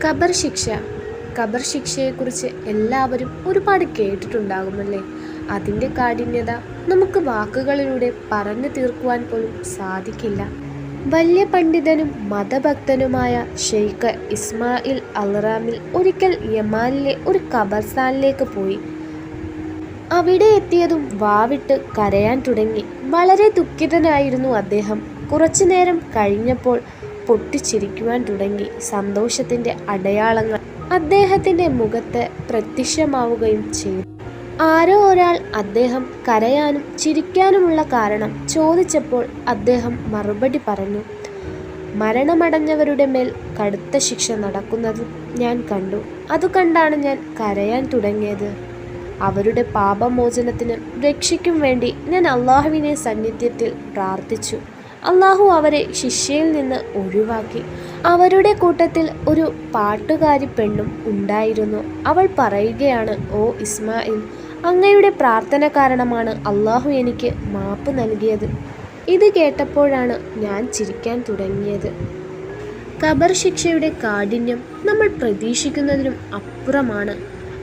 ഖബർ ശിക്ഷ. ഖബർ ശിക്ഷയെക്കുറിച്ച് എല്ലാവരും ഒരുപാട് കേട്ടിട്ടുണ്ടാകുമല്ലേ? അതിൻ്റെ കാഠിന്യത നമുക്ക് വാക്കുകളിലൂടെ പറഞ്ഞു തീർക്കുവാൻ പോലും സാധിക്കില്ല. വലിയ പണ്ഡിതനും മതഭക്തനുമായ ഷെയ്ഖ് ഇസ്മായിൽ അൽറാമിൽ ഒരിക്കൽ യമാനിലെ ഒരു ഖബർസ്ഥാനിലേക്ക് പോയി. അവിടെ എത്തിയതും വാവിട്ട് കരയാൻ തുടങ്ങി. വളരെ ദുഃഖിതനായിരുന്നു അദ്ദേഹം. കുറച്ചുനേരം കഴിഞ്ഞപ്പോൾ പൊട്ടിച്ചിരിക്കുവാൻ തുടങ്ങി. സന്തോഷത്തിൻ്റെ അടയാളങ്ങൾ അദ്ദേഹത്തിൻ്റെ മുഖത്ത് പ്രത്യക്ഷമാവുകയും ചെയ്തു. ആരോ ഒരാൾ അദ്ദേഹം കരയാനും ചിരിക്കാനുമുള്ള കാരണം ചോദിച്ചപ്പോൾ അദ്ദേഹം മറുപടി പറഞ്ഞു, മരണമടഞ്ഞവരുടെ മേൽ കടുത്ത ശിക്ഷ നടക്കുന്നത് ഞാൻ കണ്ടു. അതുകണ്ടാണ് ഞാൻ കരയാൻ തുടങ്ങിയത്. അവരുടെ പാപമോചനത്തിനും രക്ഷയ്ക്കും വേണ്ടി ഞാൻ അള്ളാഹുവിനെ സന്നിധ്യത്തിൽ പ്രാർത്ഥിച്ചു. അള്ളാഹു അവരെ ശിക്ഷയിൽ നിന്ന് ഒഴിവാക്കി. അവരുടെ കൂട്ടത്തിൽ ഒരു പാട്ടുകാരി പെണ്ണും ഉണ്ടായിരുന്നു. അവൾ പറയുകയാണ്, ഓ ഇസ്മായിൽ, അങ്ങയുടെ പ്രാർത്ഥന കാരണമാണ് അള്ളാഹു എനിക്ക് മാപ്പ് നൽകിയത്. ഇത് കേട്ടപ്പോഴാണ് ഞാൻ ചിരിക്കാൻ തുടങ്ങിയത്. ഖബർ ശിക്ഷയുടെ കാഠിന്യം നമ്മൾ പ്രതീക്ഷിക്കുന്നതിനും അപ്പുറമാണ്.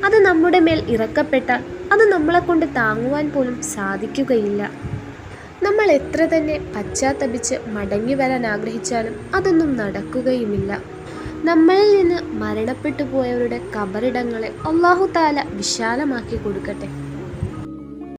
അത് നമ്മുടെ മേൽ ഇറക്കപ്പെട്ടാൽ അത് നമ്മളെക്കൊണ്ട് താങ്ങുവാൻ പോലും സാധിക്കുകയില്ല. നമ്മൾ എത്ര തന്നെ പശ്ചാത്തപിച്ച് മടങ്ങി വരാൻ ആഗ്രഹിച്ചാലും അതൊന്നും നടക്കുകയുമില്ല. നമ്മളിൽ നിന്ന് മരണപ്പെട്ടു പോയവരുടെ ഖബറിടങ്ങളെ അല്ലാഹു തആല വിശാലമാക്കി കൊടുക്കട്ടെ.